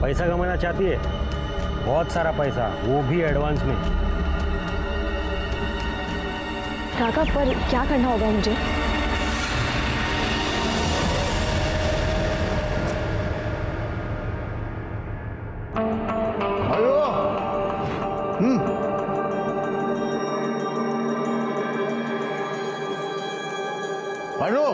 पैसा कमाना चाहती है, बहुत सारा पैसा, वो भी एडवांस में। काका पर क्या करना होगा मुझे? हेलो। हेलो।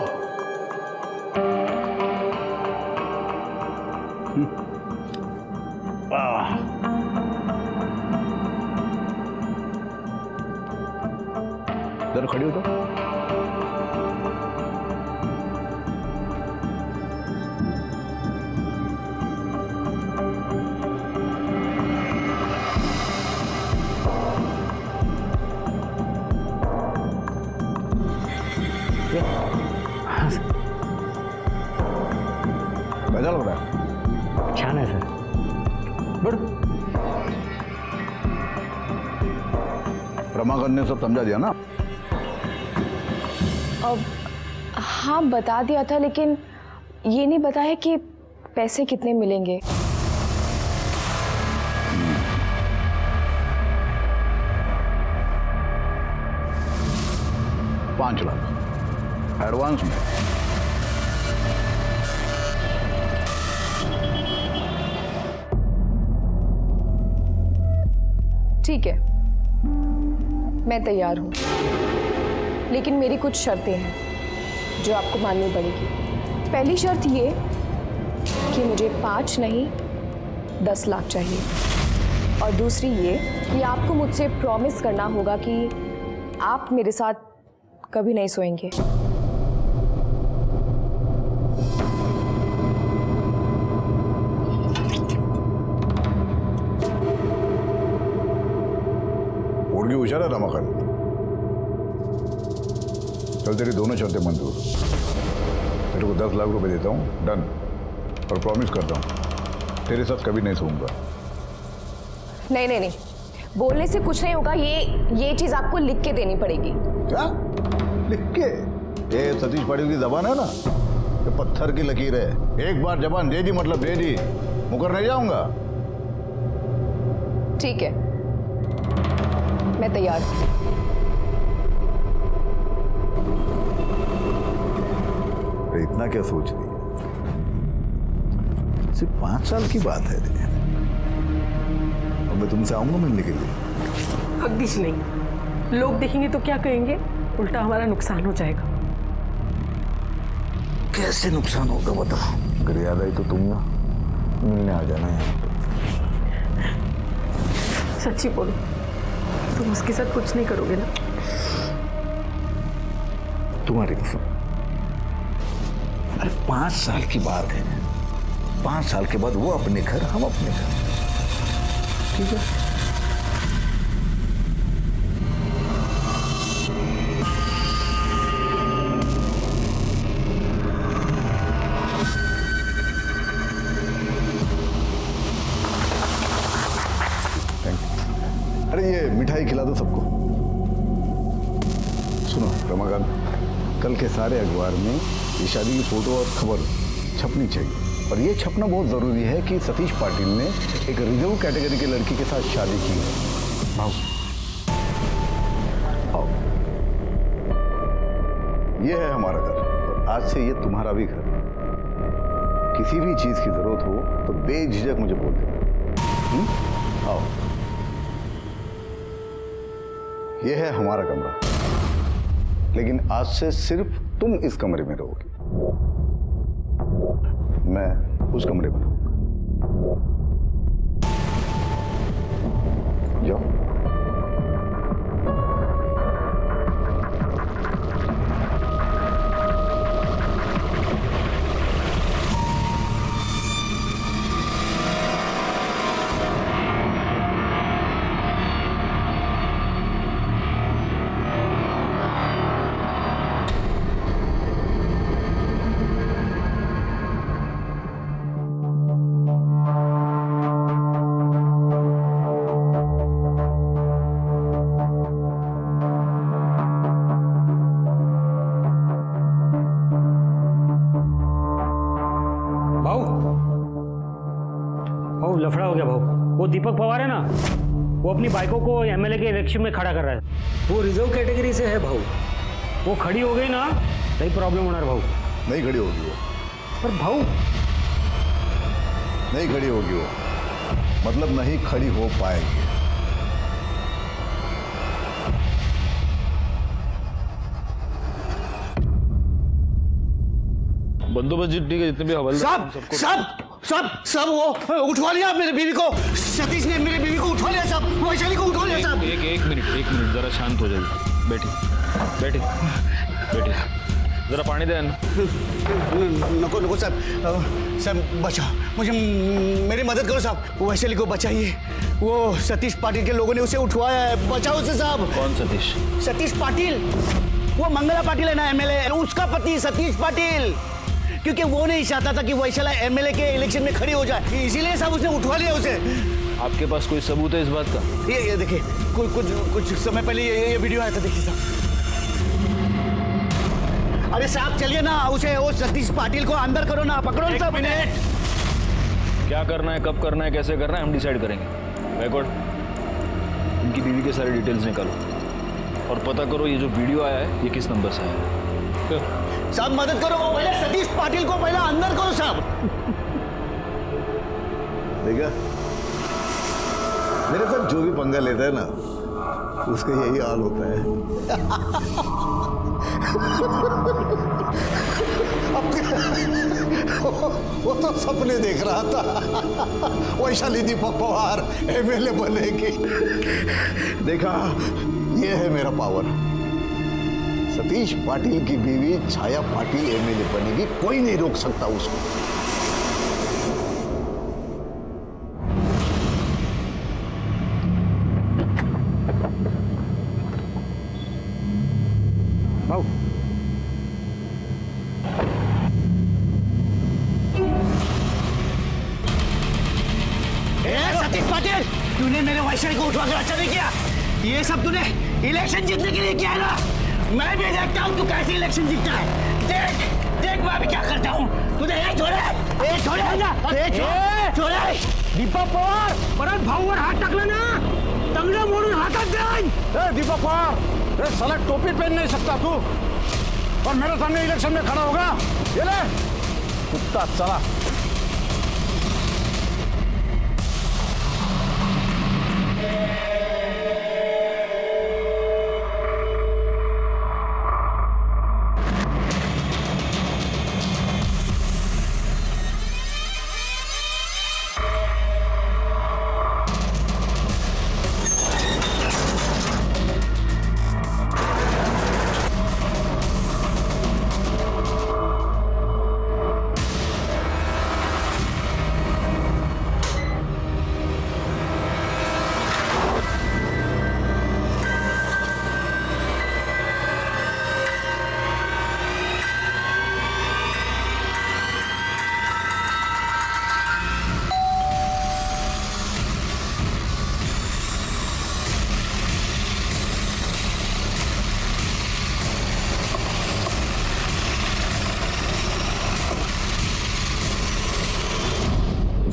जरा खड़ी हो तो। कैसा लग रहा है? छान है सर। बड़ रमाकांत ने सब समझा दिया ना? अब हाँ बता दिया था, लेकिन ये नहीं बताया कि पैसे कितने मिलेंगे। 5 लाख एडवांस में। ठीक है, मैं तैयार हूँ, लेकिन मेरी कुछ शर्तें हैं जो आपको माननी पड़ेगी। पहली शर्त ये कि मुझे 5 नहीं 10 लाख चाहिए, और दूसरी ये कि आपको मुझसे प्रॉमिस करना होगा कि आप मेरे साथ कभी नहीं सोएंगे। उड़गी होशियार है रमाकांत। चल तेरी दोनों शर्तें मंजूर। तेरे को 10 लाख रुपए देता हूँ, डन। और प्रॉमिस करता हूँ तेरे साथ कभी नहीं सोऊंगा। नहीं नहीं नहीं, बोलने से कुछ नहीं होगा। ये चीज आपको लिख के देनी पड़ेगी। क्या लिख के? ये सतीश पाटिल की जबान है ना, ये पत्थर की लकीर है। एक बार जबान दे दी मतलब दे दी, मुकर नहीं जाऊंगा। ठीक है, मैं तैयार हूं। इतना क्या सोच रही है? सिर्फ 5 साल की बात है। और मैं तुमसे आऊंगा मिलने के लिए। हग्गिश नहीं, लोग देखेंगे तो क्या कहेंगे? उल्टा हमारा नुकसान हो जाएगा। कैसे नुकसान होगा बताओ? अगर याद आई तो तुम ना मिलने आ जाना है। सच्ची बोलो, तुम उसके साथ कुछ नहीं करोगे ना? तुम्हारी कसम। अरे 5 साल की बात है। 5 साल के बाद वो अपने घर, हम अपने घर। ठीक है? अरे ये मिठाई खिला दो सबको। सुनो रमाकांत, कल के सारे अखबार में ये शादी की फोटो और खबर छपनी चाहिए। और ये छपना बहुत जरूरी है कि सतीश पाटिल ने एक रिजर्व कैटेगरी की लड़की के साथ शादी की है। आओ आओ, ये है हमारा घर, और आज से ये तुम्हारा भी घर। किसी भी चीज की जरूरत हो तो बेझिझक मुझे बोल देना। आओ, यह है हमारा कमरा, लेकिन आज से सिर्फ तुम इस कमरे में रहोगे, मैं उस कमरे में रहूंगा। जाओ। लफड़ा हो गया भाऊ। वो दीपक पवार है ना, वो अपनी बाइकों को एमएलए के इलेक्शन में खड़ा कर रहा है। वो रिजर्व कैटेगरी से है भाऊ। वो खड़ी हो गई ना, नहीं प्रॉब्लम होना भाऊ। नहीं खड़ी होगी वो, पर भाऊ नहीं खड़ी होगी वो, मतलब नहीं खड़ी हो पाएगी। बंदोबस्त ठीक है, जितने भी हवलदार सब वो उठवा लिया मेरे बीवी को। सतीश ने मेरे बीवी को उठवा लिया सब, वैशाली को उठवा लिया सब। एक मिनट जरा शांत हो जाइए। बैठिए जरा पानी दे। नको साहब, साहब बचाओ मुझे, मेरी मदद करो साहब, वैशाली को बचाइए। वो सतीश पाटिल के लोगों ने उसे उठवाया है, बचाओ उसे साहब। कौन सतीश? सतीश पाटिल, वो मंगला पाटिल है ना एमएलए, उसका पति सतीश पाटिल। क्योंकि वो नहीं चाहता था कि वैशाला एमएलए के इलेक्शन में खड़ी हो जाए, इसीलिए साहब उसने उठवा लिया उसे। आपके पास कोई सबूत है इस बात का? ये देखिए, कुछ समय पहले ये वीडियो आया था, देखिए साहब। अरे साहब चलिए ना, उसे वो सतीश पाटिल को अंदर करो ना, पकड़ो ना साहब। क्या करना है, कब करना है, कैसे करना है, हम डिसाइड करेंगे। बैकवर्ड, इनकी बीवी के सारे डिटेल्स निकालो और पता करो ये जो वीडियो आया है ये किस नंबर से आया है। साहब मदद करो, पहले सतीश पाटिल को पहले अंदर करो साहब। देखा, मेरे साथ जो भी पंगा लेता है ना, उसका यही हाल होता है। वो तो सपने देख रहा था, वैशाली दीपक पवार एमएलए बनेगी। देखा, ये है मेरा पावर। सतीश पाटिल की बीवी छाया पाटिल एमएलए बनेगी, कोई नहीं रोक सकता उसको। भाऊ सतीश पाटिल, तूने मेरे वैशाली को उठवा कर अच्छा नहीं किया। ये सब तूने इलेक्शन जीतने के लिए किया है ना। मैं भी देखता हूँ तू कैसे इलेक्शन जीतता है। देख मैं भी क्या करता हूँ। तूने छोड़े दीपक पवार परत भाऊवर हात टाकला ना, तंगडं मोडून हातात जाईन। दीपक पवार, साला टोपी पहन नहीं सकता तू और मेरे सामने इलेक्शन में खड़ा होगा। ये ले कुत्ता, चला।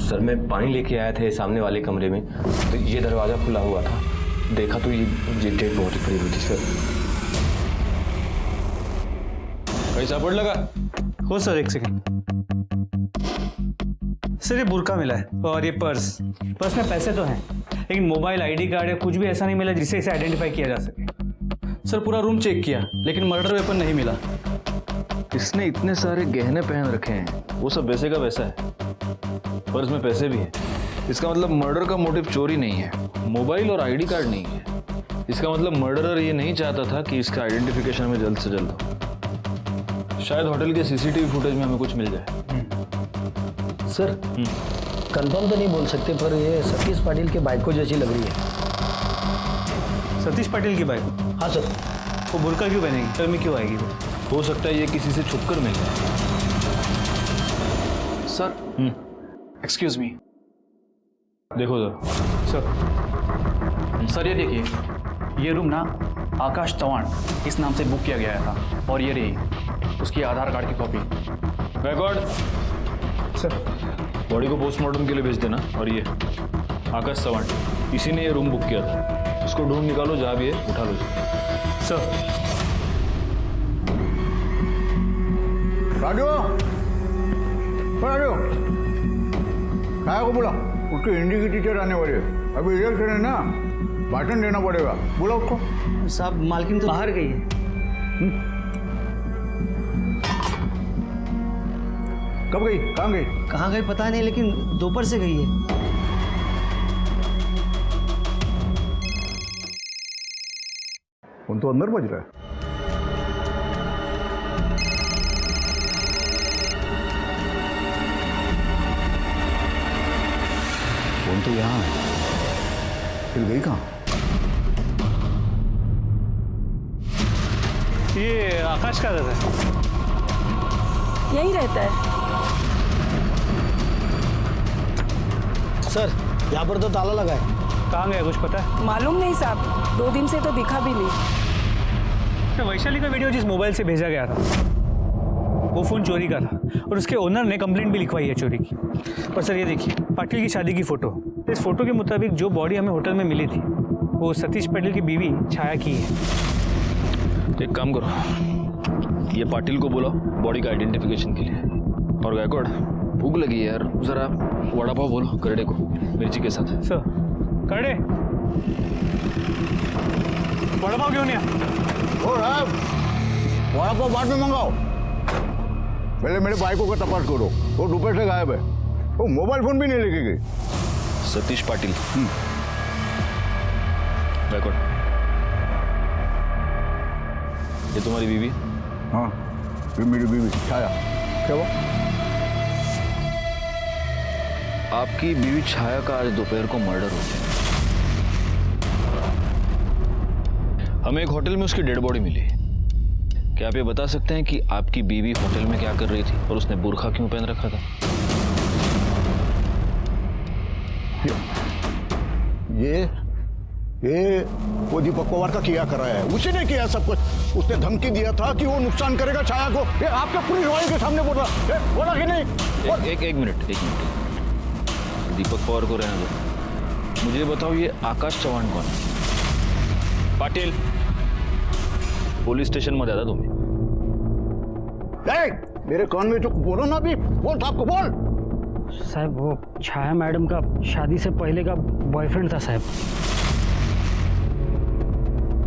सर मैं पानी लेके आया था सामने वाले कमरे में, तो ये दरवाज़ा खुला हुआ था, देखा तो ये डेट बहुत ही पड़ी हुई थी सर। कहीं सापड़ लगा? हो सर, एक सेकंड सर। ये बुर्का मिला है और ये पर्स में पैसे तो हैं, लेकिन मोबाइल, आईडी कार्ड या कुछ भी ऐसा नहीं मिला जिससे इसे आइडेंटिफाई किया जा सके। सर पूरा रूम चेक किया लेकिन मर्डर वेपन नहीं मिला। इसने इतने सारे गहने पहन रखे हैं, वो सब वैसे का वैसा है, पर्स में पैसे भी हैं। इसका मतलब मर्डर का मोटिव चोरी नहीं है, मोबाइल और आईडी कार्ड नहीं है। इसका मतलब मर्डरर ये नहीं चाहता था कि इसका आइडेंटिफिकेशन में जल्द से जल्द हो। शायद होटल के सीसीटीवी फुटेज में हमें कुछ मिल जाए। सर कंफर्म तो नहीं बोल सकते, पर ये सतीश पाटिल के बाइको जैसी लग रही है। सतीश पाटिल की बाइक? हाँ सर। वो बुर्का क्यों पहनेगी, घर में क्यों आएगी वो? हो सकता है ये किसी से छुपकर मिल जाए। Sir excuse me. देखो सर ये देखिए, ये रूम ना आकाश चौहान इस नाम से बुक किया गया था, और ये रही उसकी आधार कार्ड की कॉपी। Backward sir. बॉडी को पोस्टमार्टम के लिए भेज देना। और ये आकाश चव्हाण, इसी ने ये रूम बुक किया था। उसको ढूंढ निकालो, जहाँ भी है उठा लो। सर राजू, राजू, काय को बोला? उसके हिंदी की टीचर आने वाली है, अभी इलेक्शन है ना, भाषण देना पड़ेगा, बोला उसको। साहब मालकिन तो बाहर गई है। कब गई? कहाँ गई? कहाँ गई पता नहीं, लेकिन दोपहर से गई है। फोन तो अंदर बज रहा है। फोन तो यहाँ है, फिर गई कहाँ? ये आकाश का रहता है। यही रहता है। सर यहाँ पर तो ताला लगा है। कहाँ गया कुछ पता है? मालूम नहीं साहब, 2 दिन से तो दिखा भी नहीं। सर वैशाली का वीडियो जिस मोबाइल से भेजा गया था वो फ़ोन चोरी का था और उसके ओनर ने कंप्लेंट भी लिखवाई है चोरी की। और सर ये देखिए पाटिल की शादी की फ़ोटो। इस फोटो के मुताबिक जो बॉडी हमें होटल में मिली थी वो सतीश पाटिल की बीवी छाया की है। एक काम करो, ये पाटिल को बुलाओ बॉडी का आइडेंटिफिकेशन के लिए। और गायकवाड़, भूख लगी है यार, जरा वड़ा पाव बोलो करड़े को मिर्ची के साथ। सर करड़े वड़ा पाव क्यों नहीं आया? ओ साहब, वड़ा पाव बाद में मंगाओ, पहले मेरे बाइकों का तपास करो। वो दोपहर से गायब है, वो मोबाइल फोन भी नहीं लेके गई। सतीश पाटिल। गायकवाड़, ये तुम्हारी बीवी? हाँ, ये मेरी बीवी छाया। क्या हुआ? आपकी बीवी छाया का आज दोपहर को मर्डर हो गया। हमें एक होटल में उसकी डेड बॉडी मिली। क्या आप ये बता सकते हैं कि आपकी बीवी होटल में क्या कर रही थी और उसने बुर्खा क्यों पहन रखा था? ये वो दीपक पवार का किया कर रहा है, उसी ने किया सब कुछ। उसने धमकी दिया था कि वो नुकसान करेगा छाया को। ये आपके पुलिस वाले के सामने बोला कि नहीं? एक मिनट। दीपक पवार को रहने दो, मुझे बताओ ये आकाश चव्हाण कौन है? पाटिल, पुलिस स्टेशन में ज्यादा तुम्हें। मेरे कान में जो बोलो ना, अभी बोल साहब को बोल। साहब वो छाया मैडम का शादी से पहले का बॉयफ्रेंड था साहब।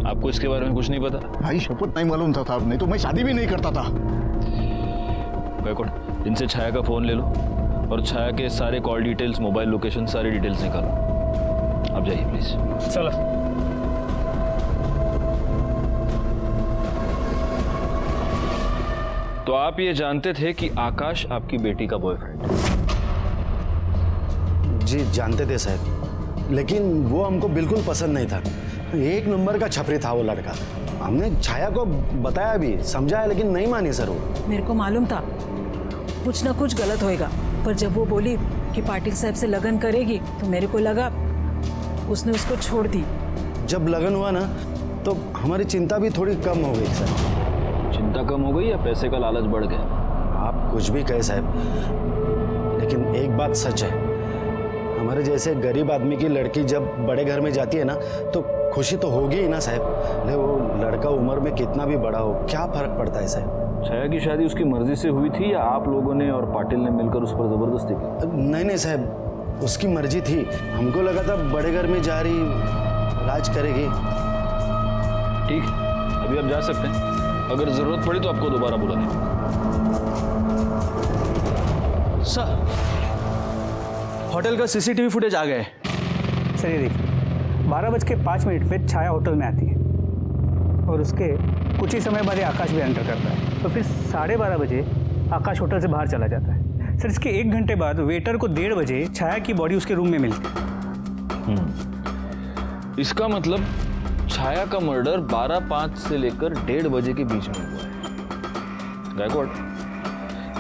आपको इसके बारे में कुछ नहीं पता? भाई शपथ नहीं मालूम था साहब, नहीं तो मैं शादी भी नहीं करता था। गायकवाड़, इनसे छाया का फोन ले लो और छाया के सारे कॉल डिटेल्स, मोबाइल लोकेशन, सारी डिटेल्स निकालो। आप जाइए प्लीज। चलो। तो आप ये जानते थे कि आकाश आपकी बेटी का बॉयफ्रेंड है? जी जानते थे साहब, लेकिन वो हमको बिल्कुल पसंद नहीं था। 1 नंबर का छपरी था वो लड़का। हमने छाया को बताया भी, समझाया, लेकिन नहीं मानी सर वो। मेरे को मालूम था कुछ ना कुछ गलत होएगा, पर जब वो बोली कि पाटिल साहब से लगन करेगी तो मेरे को लगा उसने उसको छोड़ दी। जब लगन हुआ ना तो हमारी चिंता भी थोड़ी कम हो गई सर। चिंता कम हो गई या पैसे का लालच बढ़ गया? आप कुछ भी कहे साहब, लेकिन एक बात सच है, हमारे जैसे गरीब आदमी की लड़की जब बड़े घर में जाती है ना तो खुशी तो होगी ही ना साहब। ले वो लड़का उम्र में कितना भी बड़ा हो, क्या फर्क पड़ता है साहब। छाया की शादी उसकी मर्जी से हुई थी या आप लोगों ने और पाटिल ने मिलकर उस पर जबरदस्ती की? नहीं साहब, उसकी मर्जी थी। हमको लगा था बड़े घर में जा रही, राज करेगी। ठीक है, अभी आप जा सकते हैं। अगर जरूरत पड़ी तो आपको दोबारा बुला देंगे। सर होटल का सीसीटीवी फुटेज आ गया है। सर ये देखिए 12:05 पे छाया होटल में आती है और उसके कुछ ही समय बाद आकाश भी एंटर करता है। तो फिर 12:30 बजे आकाश होटल से बाहर चला जाता है। सर इसके 1 घंटे बाद वेटर को 1:30 बजे छाया की बॉडी उसके रूम में मिलती है। इसका मतलब छाया का मर्डर 12:05 से लेकर 1:30 बजे के बीच में हुआ है। गायकवाड़,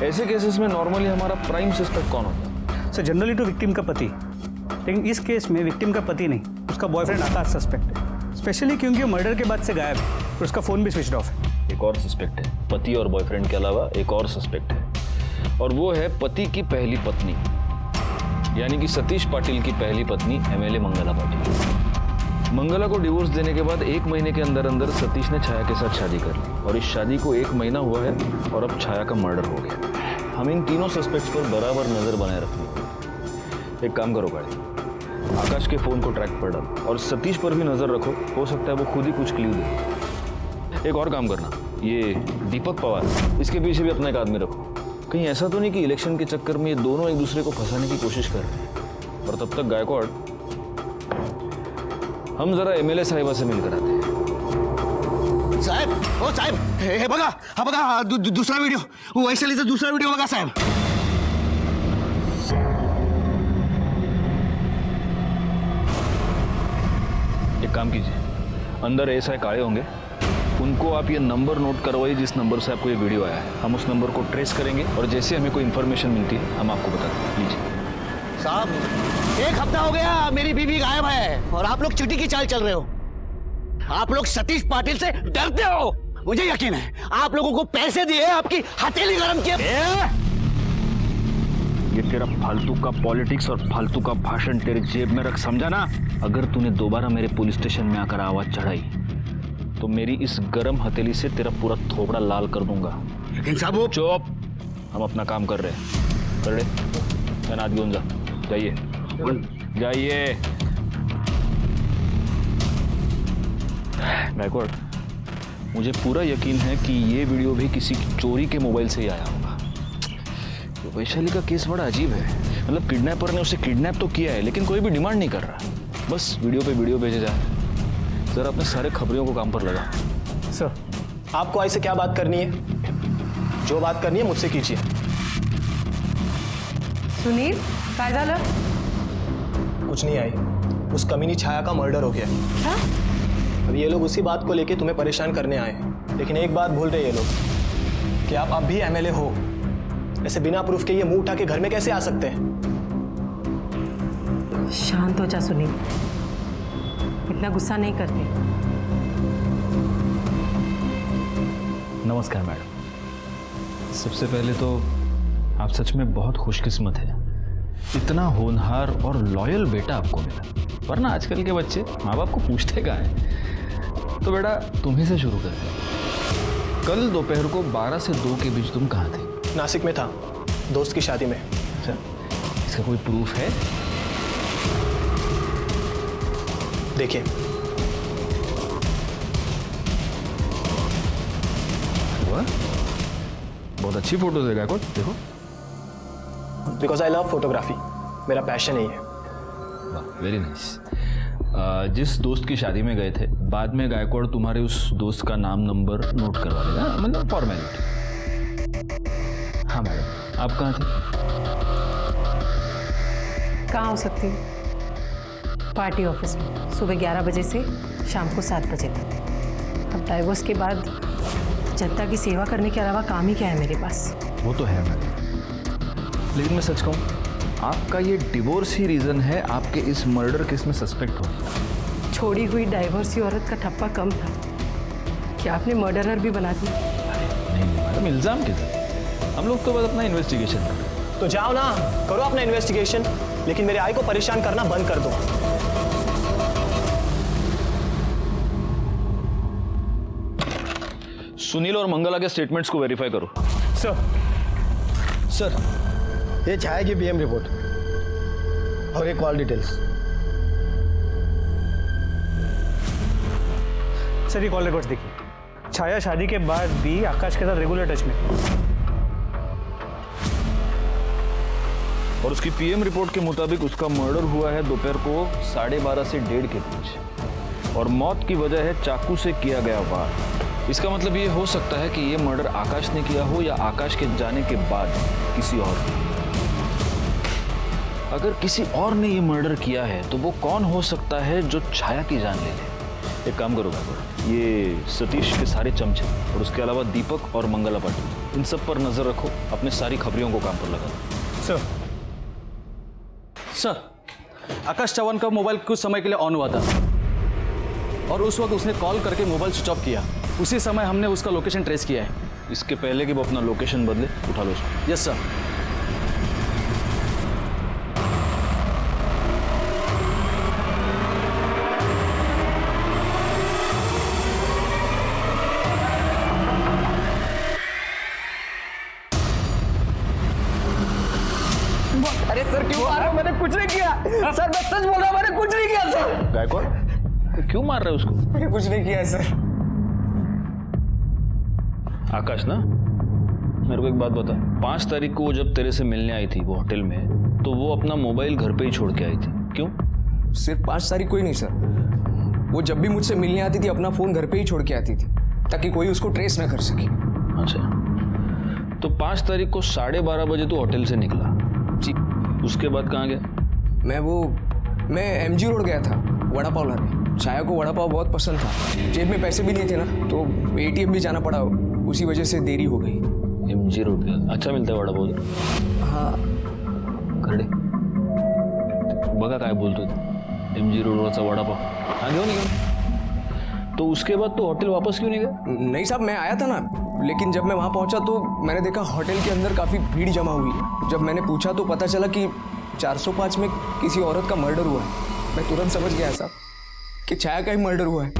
ऐसे केसेस में नॉर्मली हमारा प्राइम सस्पेक्ट कौन होता है? सर जनरली तो विक्टिम का पति, लेकिन इस केस में विक्टिम का पति नहीं, उसका बॉयफ्रेंड आकाश सस्पेक्ट है। स्पेशली क्योंकि वो मर्डर के बाद से गायब है और उसका फ़ोन भी स्विच ऑफ है। एक और सस्पेक्ट है, पति और बॉयफ्रेंड के अलावा एक और सस्पेक्ट है, और वो है पति की पहली पत्नी। यानी कि सतीश पाटिल की पहली पत्नी एमएलए मंगला पाटिल। मंगला को डिवोर्स देने के बाद 1 महीने के अंदर अंदर सतीश ने छाया के साथ शादी कर ली और इस शादी को 1 महीना हुआ है और अब छाया का मर्डर हो गया। हम इन तीनों सस्पेक्ट्स पर बराबर नजर बनाए रखेंगे। एक काम करो गाड़ी, आकाश के फोन को ट्रैक पर डालो और सतीश पर भी नजर रखो, हो सकता है वो खुद ही कुछ क्लू दे। एक और काम करना, ये दीपक पवार, इसके पीछे भी अपना एक आदमी रखो। कहीं ऐसा तो नहीं कि इलेक्शन के चक्कर में ये दोनों एक दूसरे को फंसाने की कोशिश कर रहे हैं। और तब तक गायकवाड़, हम जरा एमएलए साहिबा से मिलकर आते हैं। साहब, ओ साहब, हे बघा, हा बघा दूसरा वीडियो, वैशालीचा दूसरा वीडियो बघा साहब। एक काम कीजिए, अंदर एसआई काले होंगे, उनको आप ये नंबर नोट करवाइए जिस नंबर से आपको ये वीडियो आया है। हम उस नंबर को ट्रेस करेंगे और जैसे हमें कोई इन्फॉर्मेशन मिलती है हम आपको बताते हैं। लीजिए साहब, 1 हफ्ता हो गया मेरी बीवी गायब है और आप लोग चिट्ठी की चाल चल रहे हो। आप लोग सतीश पाटिल से डरते हो, मुझे यकीन है। आप लोगों को पैसे दिए, आपकी हथेली गरम किए। ये तेरा फालतू का पॉलिटिक्स और फालतू का भाषण तेरे जेब में रख, समझा ना? अगर तूने दोबारा मेरे पुलिस स्टेशन में आकर आवाज चढ़ाई तो मेरी इस गरम हथेली से तेरा पूरा थोबड़ा लाल कर दूंगा। लेकिन साहब वो चुप, हम अपना काम कर रहे हैं। कर ले, तैनात घेऊन जा, जाइए जाइए। गायकवाड़, मुझे पूरा यकीन है कि ये वीडियो भी किसी चोरी के मोबाइल से ही आया होगा। वैशाली का केस बड़ा अजीब है, मतलब किडनैपर ने उसे किडनैप तो किया है लेकिन कोई भी डिमांड नहीं कर रहा, बस वीडियो पे वीडियो भेजे जाए। जरा अपने सारे खबरियों को काम पर लगा। सर, आपको आई से क्या बात करनी है? जो बात करनी है मुझसे कीजिए। सुनील, काय झालं? कुछ नहीं आई, उस कमीनी छाया का मर्डर हो गया। हाँ? अब ये लोग उसी बात को लेके तुम्हें परेशान करने आए हैं, लेकिन एक बात भूल रहे ये लोग कि आप अब भी एमएलए हो। ऐसे बिना प्रूफ के ये मुंह उठा के घर में कैसे आ सकते हैं? शांत हो जा सुनील, इतना गुस्सा नहीं करते। नमस्कार मैडम। सबसे पहले तो आप सच में बहुत खुशकिस्मत हैं, इतना होनहार और लॉयल बेटा आपको मिला, वरना आजकल के बच्चे माँ बाप को पूछते कहाँ हैं। तो बेटा तुम्ही से शुरू करते हैं। कल दोपहर को 12 से 2 के बीच तुम कहाँ थे? नासिक में था, दोस्त की शादी में। अच्छा, इसका कोई प्रूफ है? देखिए, बहुत अच्छी फोटोज है गायकवाड़, देखो। बिकॉज आई लव फोटोग्राफी, मेरा पैशन यही है। वाह, वेरी नाइस। जिस दोस्त की शादी में गए थे, बाद में गायकवाड़ तुम्हारे उस दोस्त का नाम नंबर नोट करवा देगा, मतलब फॉर्मेलिटी। हाँ मैडम, आप कहाँ थे? कहाँ हो सकती हूँ? पार्टी ऑफिस में, सुबह 11 बजे से शाम को 7 बजे तक। अब डाइवोर्स के बाद जनता की सेवा करने के अलावा काम ही क्या है मेरे पास? वो तो है मैडम, लेकिन मैं सच कहूँ, आपका ये डिवोर्स ही रीज़न है आपके इस मर्डर केस में सस्पेक्ट होने। छोड़ी हुई डाइवोर्सी औरत का ठप्पा कम था, क्या आपने मर्डरर भी बना दिया? नहीं मैडम, इल्ज़ाम किधर? हम लोग तो बस अपना इन्वेस्टिगेशन कर रहे हैं। तो जाओ ना, करो अपना इन्वेस्टिगेशन, लेकिन मेरे आई को परेशान करना बंद कर दो। सुनील और मंगला के स्टेटमेंट्स को वेरीफाई करो। सर, ये छाया की पीएम रिपोर्ट और ये कॉल डिटेल्स। सर, ये कॉल रिकॉर्ड्स देखिए। छाया शादी के बाद भी आकाश के साथ रेगुलर टच में, और उसकी पीएम रिपोर्ट के मुताबिक उसका मर्डर हुआ है दोपहर को 12:30 से 1:30 के बीच, और मौत की वजह है चाकू से किया गया वार। इसका मतलब ये हो सकता है कि ये मर्डर आकाश ने किया हो या आकाश के जाने के बाद किसी और ने। अगर किसी और ने ये मर्डर किया है तो वो कौन हो सकता है जो छाया की जान ले ले? एक काम करो गायकवाड़, ये सतीश के सारे चमचे और उसके अलावा दीपक और मंगला पाटिल, इन सब पर नजर रखो, अपने सारी खबरियों को काम पर लगा दो। सर, आकाश चौहान का मोबाइल कुछ समय के लिए ऑन हुआ था और उस वक्त उसने कॉल करके मोबाइल स्विच ऑफ किया। उसी समय हमने उसका लोकेशन ट्रेस किया है। इसके पहले कि वो अपना लोकेशन बदले, उठा लो उसको। Yes sir. कुछ नहीं किया सर, मैं सच बोल रहा हूँ, मैंने कुछ नहीं किया सर। गायकवाड़ क्यों मार रहे हो उसको? मैंने कुछ नहीं किया है सर। आकाश ना, मेरे को एक बात बता, 5 तारीख को वो जब तेरे से मिलने आई थी वो होटल में, तो वो अपना मोबाइल घर पे ही छोड़ के आई थी, क्यों? सिर्फ 5 तारीख को ही नहीं सर, वो जब भी मुझसे मिलने आती थी अपना फोन घर पे ही छोड़ के आती थी ताकि कोई उसको ट्रेस ना कर सके। अच्छा, तो 5 तारीख को 12:30 बजे तो होटल से निकला जी। उसके बाद कहाँ गया? मैं MG रोड गया था वड़ा पाव लाने। छाया को वड़ा पाव बहुत पसंद था, जेब में पैसे भी नहीं थे ना, तो ATM भी जाना पड़ा, उसी वजह से देरी हो गई। MG रोड गया, अच्छा मिलता है वड़ा पाव? हाँ करडे बघा काय बोलतोय, MG रोडवरचा वड़ा पाव हाँ घेऊन घेऊन। तो उसके बाद तो होटल वापस क्यों नहीं गया? नहीं साहब, मैं आया था ना, लेकिन जब मैं वहाँ पहुँचा तो मैंने देखा होटल के अंदर काफ़ी भीड़ जमा हुई है। जब मैंने पूछा तो पता चला कि 405 में किसी औरत का मर्डर हुआ है। मैं तुरंत समझ गया साहब कि छाया का ही मर्डर हुआ है।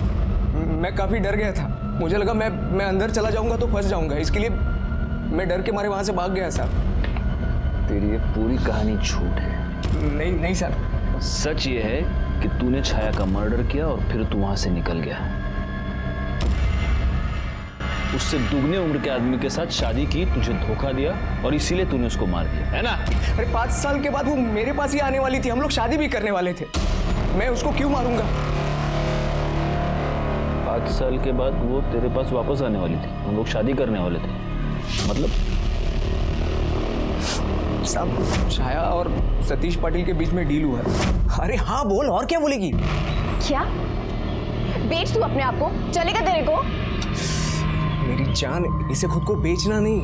मैं काफ़ी डर गया था, मुझे लगा मैं अंदर चला जाऊँगा तो फंस जाऊँगा, इसके लिए मैं डर के मारे वहाँ से भाग गया साहब। तेरी ये पूरी कहानी झूठ है। नहीं सर, सच ये है कि तूने छाया का मर्डर किया और फिर तू वहां से निकल गया। उससे दुगने उम्र के आदमी के साथ शादी की, तुझे धोखा दिया और इसीलिए तूने उसको मार दिया, है ना? अरे 5 साल के बाद वो मेरे पास ही आने वाली थी, हम लोग शादी भी करने वाले थे, मैं उसको क्यों मारूंगा? 5 साल के बाद वो तेरे पास वापस आने वाली थी, हम लोग शादी करने वाले थे, मतलब? साहब छाया और सतीश पाटिल के बीच में डील हुआ है। अरे हाँ बोल, और क्या बोलेगी? क्या बेच तू अपने आप को, चलेगा तेरे को? मेरी जान, इसे खुद को बेचना नहीं,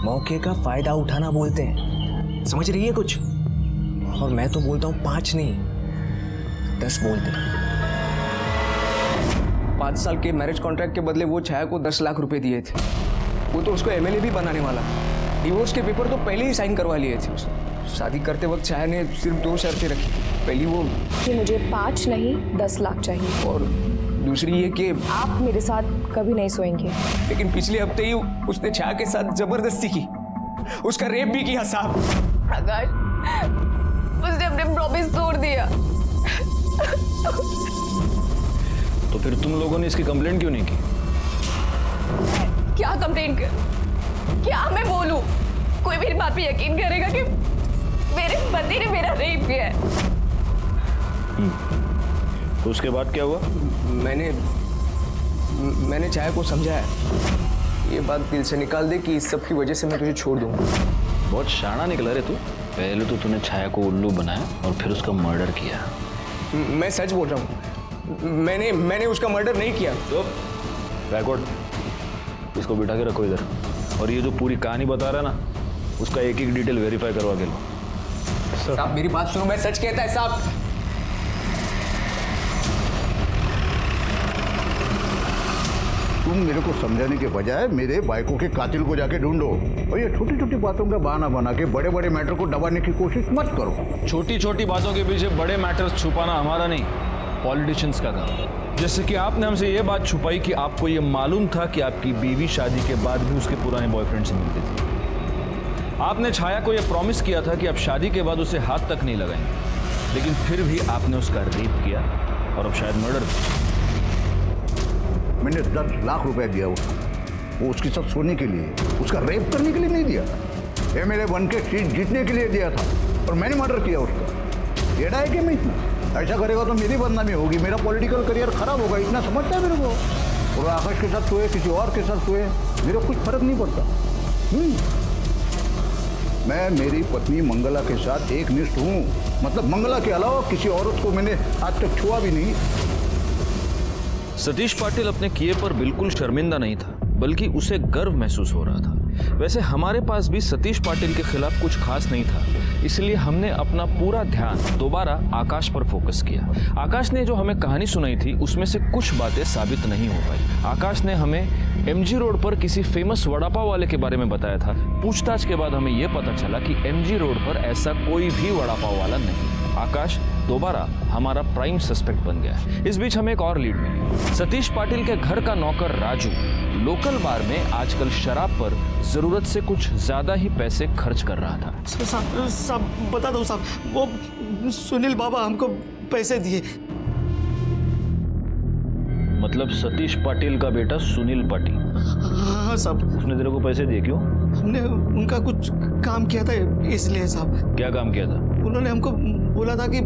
मौके का फायदा उठाना बोलते हैं, समझ रही है कुछ? और मैं तो बोलता हूँ 5 नहीं 10 बोलते हैं। 5 साल के मैरिज कॉन्ट्रैक्ट के बदले वो छाया को 10 लाख रुपए दिए थे। वो तो उसको MLA भी बनाने वाला, डिवोर्स के पेपर तो पहले ही साइन करवा लिए थे उसने। शादी करते वक्त छाया ने सिर्फ 2 शर्तें रखी। पहली वो कि मुझे 5 नहीं 10 लाख चाहिए, और दूसरी ये कि आप मेरे साथ कभी नहीं सोएंगे। लेकिन पिछले हफ्ते ही उसने छाया के साथ जबरदस्ती की, उसका रेप भी किया साहब। आकाश, उसने अपने प्रॉमिस तोड़ दिया। तो फिर तुम लोगों ने इसकी कंप्लेंट क्यों नहीं की? क्या कंप्लेंट कर, क्या मैं बोलूं? कोई मेरी बात पे यकीन करेगा कि मेरे पति ने मेरा रेप किया है? तो उसके बाद क्या हुआ? मैंने छाया को समझाया, ये बात दिल से निकाल दे कि इस सब की वजह से मैं तुझे छोड़ दूंगा। बहुत शाना निकला रे तू। पहले तो तूने छाया को उल्लू बनाया और फिर उसका मर्डर किया। मैं सच बोल रहा हूँ, मैंने उसका मर्डर नहीं किया। तो बैकवर्ड, इसको बिठा के रखो इधर, और ये जो पूरी कहानी बता रहा है ना, उसका एक एक डिटेल वेरीफाई करवा के लो। साहब मेरी बात सुनो, मैं सच कहता है साहब। तुम मेरे को समझाने के बजाय मेरे बाइकों के कातिल को जाके ढूंढो, और ये छोटी छोटी बातों का बहाना बना के बड़े बड़े मैटर को दबाने की कोशिश मत करो। छोटी छोटी बातों के पीछे बड़े मैटर्स छुपाना हमारा नहीं, पॉलिटिशियंस का काम। जैसे कि आपने हमसे ये बात छुपाई कि आपको ये मालूम था कि आपकी बीवी शादी के बाद भी उसके पुराने बॉयफ्रेंड से मिलती थी। आपने छाया को यह प्रॉमिस किया था कि आप शादी के बाद उसे हाथ तक नहीं लगाएंगे, लेकिन फिर भी आपने उसका रेप किया और अब शायद मर्डर। मैंने 10 लाख रुपए दिया उसको, वो उसके साथ सोने के लिए, उसका रेप करने के लिए नहीं दिया। MLA बन के सीट जीतने के लिए दिया था, और मैंने मर्डर किया उसका। येड़ा है कि मैं इतना? ऐसा करेगा तो मेरी बदनामी होगी, मेरा पॉलिटिकल करियर खराब होगा, इतना समझता है मेरे को। और आकाश के साथ सोए, किसी और के साथ सोए, मेरे को कुछ फर्क नहीं पड़ता। मैं मेरी पत्नी मंगला के साथ एकनिष्ठ हूँ, मतलब मंगला के अलावा किसी औरत को मैंने आज तक छुआ भी नहीं। सतीश पाटिल अपने किए पर बिल्कुल शर्मिंदा नहीं था, बल्कि उसे गर्व महसूस हो रहा था। वैसे हमारे पास भी सतीश पाटिल के खिलाफ कुछ खास नहीं था, इसलिए हमने अपना पूरा ध्यान दोबारा आकाश पर फोकस किया। आकाश ने जो हमें कहानी सुनाई थी उसमें से कुछ बातें साबित नहीं हो पाई। आकाश ने हमें MG रोड पर किसी फेमस वड़ा पाव वाले के बारे में बताया था। पूछताछ के बाद हमें यह पता चला कि MG रोड पर ऐसा कोई भी वड़ा पाव वाला नहीं। आकाश दोबारा हमारा प्राइम सस्पेक्ट बन गया है। इस बीच हमें एक और लीड मिली। सतीश पाटिल के घर का नौकर राजू लोकल बार में आजकल शराब पर जरूरत से कुछ ज्यादा ही पैसे खर्च कर रहा था। साहब बता दो साहब, वो सुनील बाबा हमको पैसे दिए। मतलब सतीश पाटिल का बेटा सुनील पाटिल? हाँ साहब। उसने तेरे को पैसे दिए? क्यों? हमने उनका कुछ काम किया था इसलिए साहब। क्या काम किया था? उन्होंने हमको बोला था कि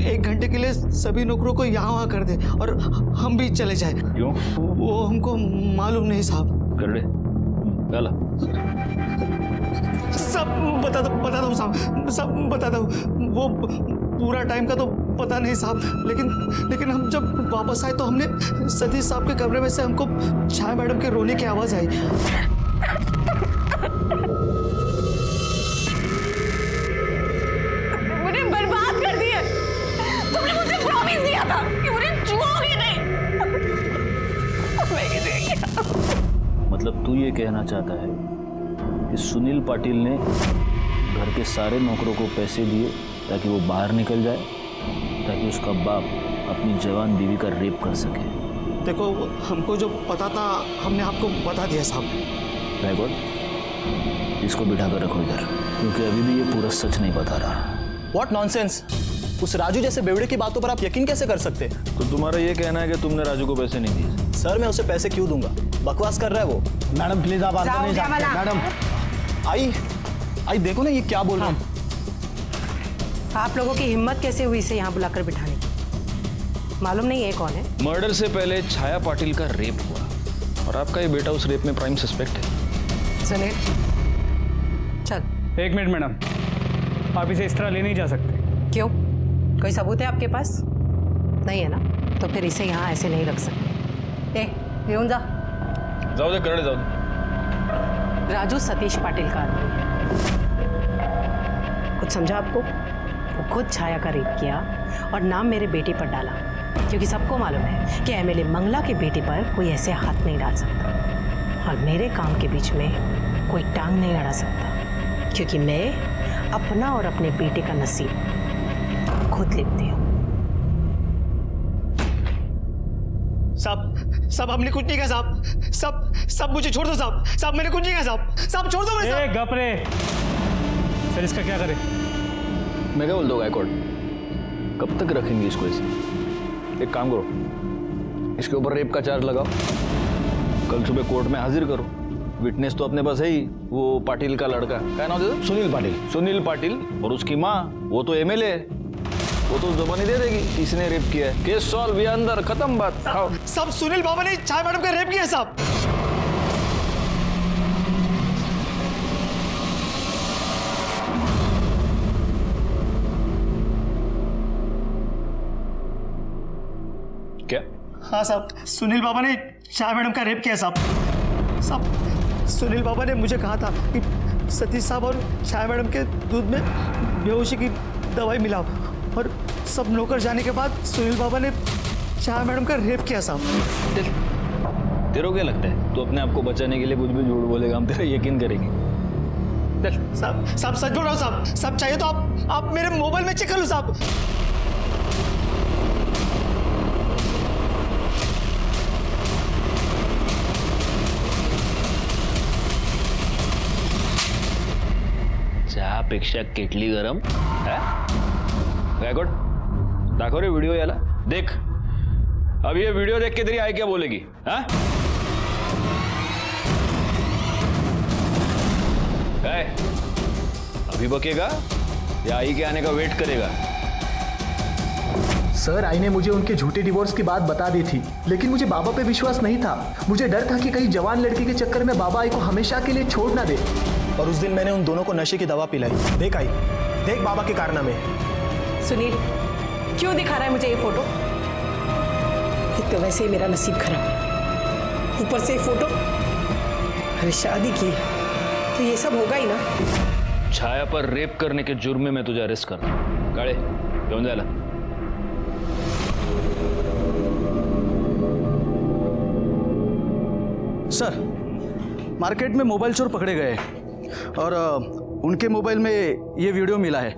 1 घंटे के लिए सभी नौकरों को यहाँ वहाँ कर दे और हम भी चले जाए। क्यों? वो हमको मालूम नहीं साहब। कर दे। चला। सब बता दो साहब, सब बता दो। वो पूरा टाइम का तो पता नहीं साहब, लेकिन हम जब वापस आए तो हमने सतीश साहब के कमरे में से हमको छाया मैडम के रोने की आवाज आई। मुझे बर्बाद कर दिया। तुमने मुझे प्रॉमिस दिया था कि मुझे छुओगे नहीं। मतलब तू ये कहना चाहता है कि सुनील पाटिल ने घर के सारे नौकरों को पैसे दिए ताकि वो बाहर निकल जाए, ताकि उसका बाप अपनी जवान बीवी का रेप कर सके? देखो हमको जो पता था हमने आपको बता दिया साहब। वेरी गुड, इसको बिठा कर रखो इधर, क्योंकि अभी भी ये पूरा सच नहीं बता रहा। What nonsense! उस राजू जैसे बेवड़े की बातों पर आप यकीन कैसे कर सकते? तो तुम्हारा ये कहना है कि तुमने राजू को पैसे नहीं दिए? सर मैं उसे पैसे क्यों दूंगा? बकवास कर रहा है वो। मैडम प्लीज आप अंदर नहीं जाते। मैडम आई देखो ना ये क्या बोल रहा है। आप लोगों की हिम्मत कैसे हुई इसे यहाँ बुलाकर बिठाने की? मालूम नहीं है कौन है? मर्डर से पहले छाया पाटिल का रेप हुआ और आपका ये बेटा उस रेप में प्राइम सस्पेक्ट है। सुनील चल। 1 मिनट मैडम, आप इसे इस तरह ले नहीं जा सकते। क्यों? कोई सबूत है आपके पास? नहीं है ना, तो फिर इसे यहाँ ऐसे नहीं रख सकते। घेऊन जा। जाओ दे, करड़े जाओ दे। राजू सतीश पाटिल का आदमी है। कुछ समझा आपको? वो खुद छाया का रेप किया और नाम मेरे बेटे पर डाला, क्योंकि सबको मालूम है कि एमएलए मंगला के बेटे पर कोई ऐसे हाथ नहीं डाल सकता और मेरे काम के बीच में कोई टांग नहीं अड़ा सकता, क्योंकि मैं अपना और अपने बेटे का नसीब खुद लिखती हूँ। साहब हमने कुछ नहीं कहा साहब। सब मुझे छोड़ दो साहब। मैंने कुछ नहीं कहा साहब छोड़ दो मुझे। गप रे। सर इसका क्या करें? मैं क्या बोल दो गायकवाड़, कब तक रखेंगे इसको ऐसे? एक काम करो, इसके ऊपर रेप का चार्ज लगाओ, कल सुबह कोर्ट में हाजिर करो। विटनेस तो अपने पास है ही, वो पाटिल का लड़का, क्या नाम है? सुनील पाटिल। और उसकी माँ, वो तो एमएलए है, वो तो जबानी दे देगी किसने रेप किया है। केस सॉल्व, ये अंदर खत्म बात। साहब सुनील बाबा ने छाया मैडम का रेप किया साहब। क्या? हाँ साहब, सुनील बाबा ने छाया मैडम का रेप किया साहब। सुनील बाबा ने मुझे कहा था कि सतीश साहब और छाया मैडम के दूध में बेहोशी की दवाई मिलाओ, और सब नौकर जाने के बाद सुनील बाबा ने छाया मैडम का रेप किया साहब। तेरे को क्या लगता है तू अपने आप को बचाने के लिए कुछ भी झूठ बोलेगा, हम तेरा यकीन करेंगे? साहब सच बोल रहा हूँ साहब। सब चाहिए तो आप मेरे मोबाइल में चेक कर लो साहब। चहापेक्षा केटली गरम है? गायकवाड दाखव रे व्हिडिओ याला, देख अब ये वीडियो देख के तेरी आई क्या बोलेगी? हाँ अभी बकेगा या आई के आने का वेट करेगा? सर आई ने मुझे उनके झूठे डिवोर्स की बात बता दी थी, लेकिन मुझे बाबा पे विश्वास नहीं था। मुझे डर था कि कहीं जवान लड़की के चक्कर में बाबा आई को हमेशा के लिए छोड़ ना दे। और उस दिन मैंने उन दोनों को नशे की दवा पिलाई। देख आई, देख बाबा के कारनामे। सुनील क्यों दिखा रहा है मुझे ये फोटो? एक तो वैसे ही मेरा नसीब खराब है, ऊपर से फोटो। अरे शादी की तो ये सब होगा ही ना। छाया पर रेप करने के जुर्म में मैं तुझे अरेस्ट कर रहा हूं। काळे घेऊन जायला। सर मार्केट में मोबाइल चोर पकड़े गए और उनके मोबाइल में ये वीडियो मिला है।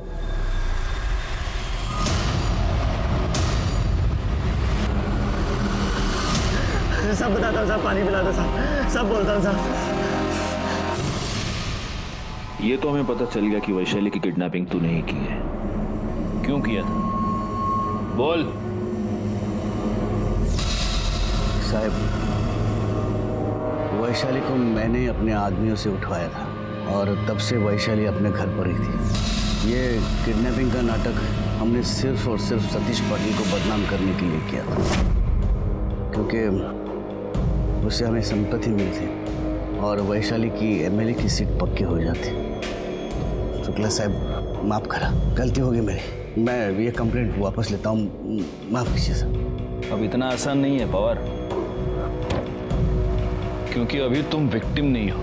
सब बताता हूँ साहब, पानी पिला दो साहब, सब बोलता हूँ साहब। ये तो हमें पता चल गया कि वैशाली की किडनैपिंग तूने ही की है। क्यों किया था? बोल। साहब, वैशाली को मैंने अपने आदमियों से उठवाया था और तब से वैशाली अपने घर पर ही थी। ये किडनैपिंग का नाटक हमने सिर्फ और सिर्फ सतीश पाटिल को बदनाम करने के लिए किया था, क्योंकि उससे हमें संपत्ति मिलती और वैशाली की एमएलए की सीट पक्की हो जाती। शुक्ला साहब, माफ़ करा, गलती होगी मेरी, मैं ये कंप्लेंट वापस लेता हूँ, माफ़ कीजिए सर। अब इतना आसान नहीं है पवार, क्योंकि अभी तुम विक्टिम नहीं हो,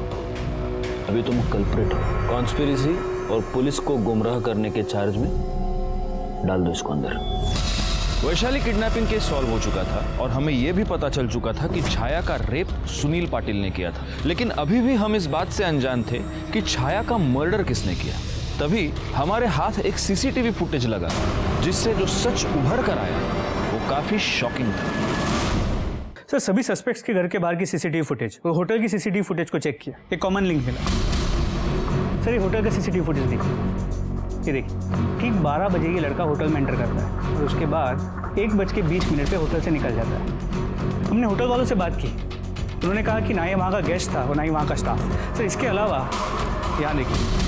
अभी तुम कल्प्रिट हो। कॉन्स्पिरेसी और पुलिस को गुमराह करने के चार्ज में डाल दो इसको अंदर। वैशाली किडनैपिंग केस सॉल्व हो चुका था और हमें यह भी पता चल चुका था कि छाया का रेप सुनील पाटिल ने किया था, लेकिन अभी भी हम इस बात से अनजान थे कि छाया का मर्डर किसने किया। तभी हमारे हाथ एक सीसीटीवी फुटेज लगा, जिससे जो सच उभर कर आया वो काफी शॉकिंग था। सर, सभी सस्पेक्ट्स के घर के बाहर की सीसीटीवी फुटेज और होटल की सीसीटीवी फुटेज को चेक किया, एक कॉमन लिंक मिला। सर, ये होटल का सीसीटीवी फुटेज देखो, ये देखिए, ठीक 12 बजे ये लड़का होटल में एंटर करता है और उसके बाद 1:20 पे होटल से निकल जाता है। हमने होटल वालों से बात की, उन्होंने कहा कि ना ये वहाँ का गेस्ट था और ना ही वहाँ का स्टाफ। सर, इसके अलावा यहाँ देखिए,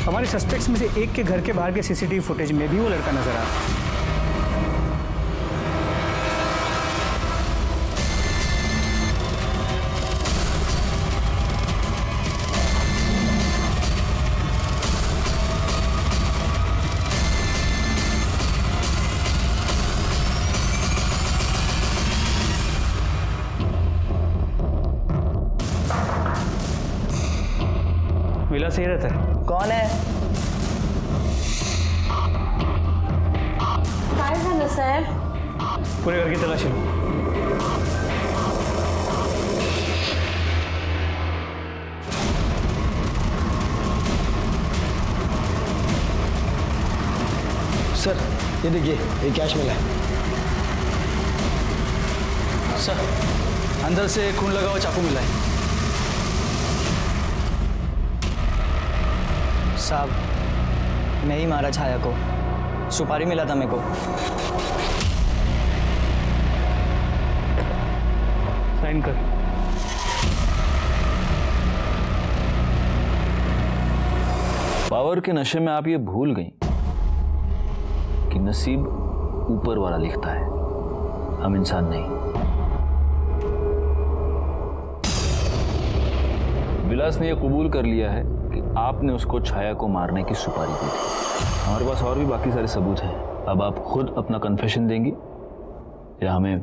हमारे सस्पेक्ट्स में से एक के घर के बाहर के सीसीटीवी फुटेज में भी वो लड़का नजर आ रहा है। विलास यही रहता है। कौन है? सर, पूरे घर की तलाशी लो। सर, ये देखिए, ये कैश मिला है। सर, अंदर से खून लगा हुआ चाकू मिला है। साहब, मैं ही मारा छाया को, सुपारी मिला था मेरे को। साइन कर। पावर के नशे में आप ये भूल गई कि नसीब ऊपर वाला लिखता है, हम इंसान नहीं। विलास ने यह कबूल कर लिया है कि आपने उसको छाया को मारने की सुपारी दी थी। हमारे पास और भी बाकी सारे सबूत हैं। अब आप खुद अपना कन्फेशन देंगी या हमें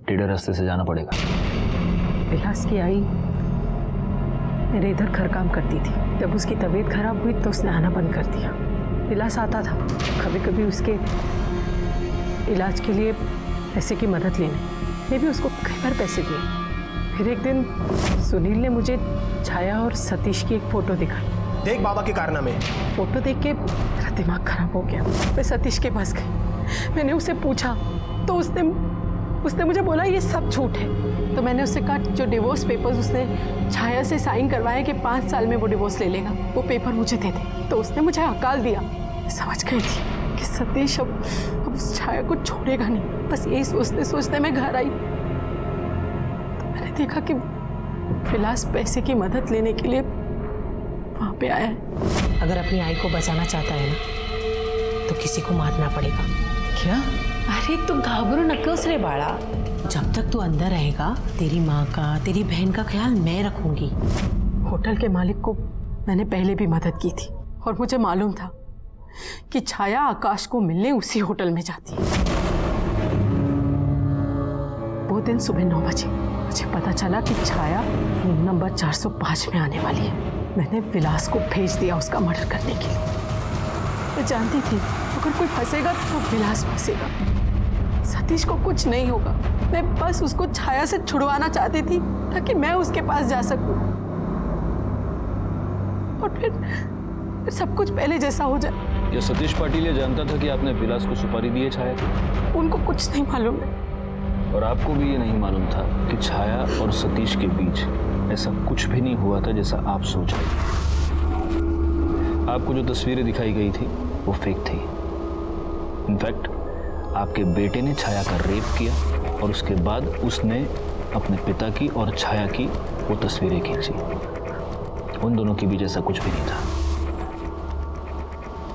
टेढ़े रास्ते से जाना पड़ेगा? विलास की आई मेरे इधर घर काम करती थी। जब उसकी तबीयत खराब हुई तो उसने आना बंद कर दिया। विलास आता था, कभी कभी उसके इलाज के लिए पैसे की मदद लेने, मैं भी उसको कई बार पैसे दिए। फिर एक दिन सुनील ने मुझे छाया और सतीश की एक फ़ोटो दिखाई। देख बाबा के कारनामे। फोटो देख के मेरा दिमाग खराब हो गया। मैं सतीश के पास गई, मैंने उसे पूछा तो उसने मुझे बोला ये सब झूठ है। तो मैंने उससे कहा जो डिवोर्स पेपर्स उसने छाया से साइन करवाए कि 5 साल में वो डिवोर्स ले लेगा, वो पेपर मुझे दे दे। तो उसने मुझे हकाल दिया। मैं समझ गई थी कि सतीश अब उस छाया को छोड़ेगा नहीं। बस यही सोचते सोचते मैं घर आई तो मैंने देखा कि विलास पैसे की मदद लेने के लिए वहाँ पे आया है। अगर अपनी आई को बचाना चाहता है ना तो किसी को मारना पड़ेगा। क्या? अरे तू घाबरो नकोस रे बाड़ा। जब तक तू अंदर रहेगा तेरी माँ का तेरी बहन का ख्याल मैं रखूंगी। होटल के मालिक को मैंने पहले भी मदद की थी और मुझे मालूम था कि छाया आकाश को मिलने उसी होटल में जाती है। वो दिन सुबह 9 बजे मुझे पता चला कि छाया रूम नंबर 405 में आने वाली है। मैंने विलास को भेज दिया उसका मर्डर करने के लिए। मैं जानती थी अगर कोई फंसेगा तो विलास फंसेगा, सतीश को कुछ नहीं होगा। मैं बस उसको छाया से छुड़वाना चाहती थी ताकि मैं उसके पास जा सकूं और फिर सब कुछ पहले जैसा हो जाए। या सतीश पाटिल ये जानता था कि आपने विलास को सुपारी दी है छाया की? उनको कुछ नहीं मालूम है। और आपको भी ये नहीं मालूम था कि छाया और सतीश के बीच ऐसा कुछ भी नहीं हुआ था जैसा आप सोच रहे थे। आपको जो तस्वीरें दिखाई गई थी वो फेक थी। इनफैक्ट आपके बेटे ने छाया का रेप किया और उसके बाद उसने अपने पिता की और छाया की वो तस्वीरें खींची। उन दोनों के बीच ऐसा कुछ भी नहीं था।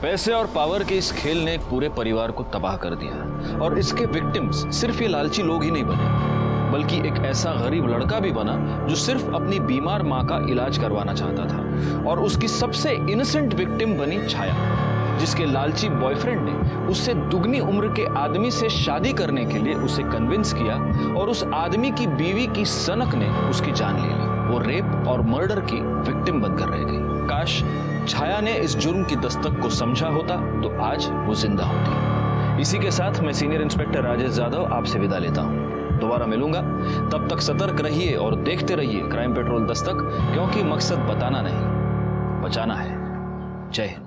पैसे और पावर के इस खेल ने एक पूरे परिवार को तबाह कर दिया और इसके विक्टिम्स सिर्फ ये लालची लोग ही नहीं बने, बल्कि एक ऐसा गरीब लड़का भी बना जो सिर्फ अपनी बीमार मां का इलाज करवाना चाहता था। और उसकी सबसे इनोसेंट विक्टिम बनी छाया, जिसके लालची बॉयफ्रेंड ने उससे दुगनी उम्र के आदमी से शादी करने के लिए उसे कन्विंस किया और उस आदमी की बीवी की सनक ने उसकी जान ले ली। वो रेप और मर्डर की विक्टिम बनकर रह गई। काश छाया ने इस जुर्म की दस्तक को समझा होता तो आज वो जिंदा होती। इसी के साथ मैं सीनियर इंस्पेक्टर राजेश यादव आपसे विदा लेता हूं। दोबारा मिलूंगा, तब तक सतर्क रहिए और देखते रहिए क्राइम पेट्रोल दस्तक, क्योंकि मकसद बताना नहीं, बचाना है। जय हिंद।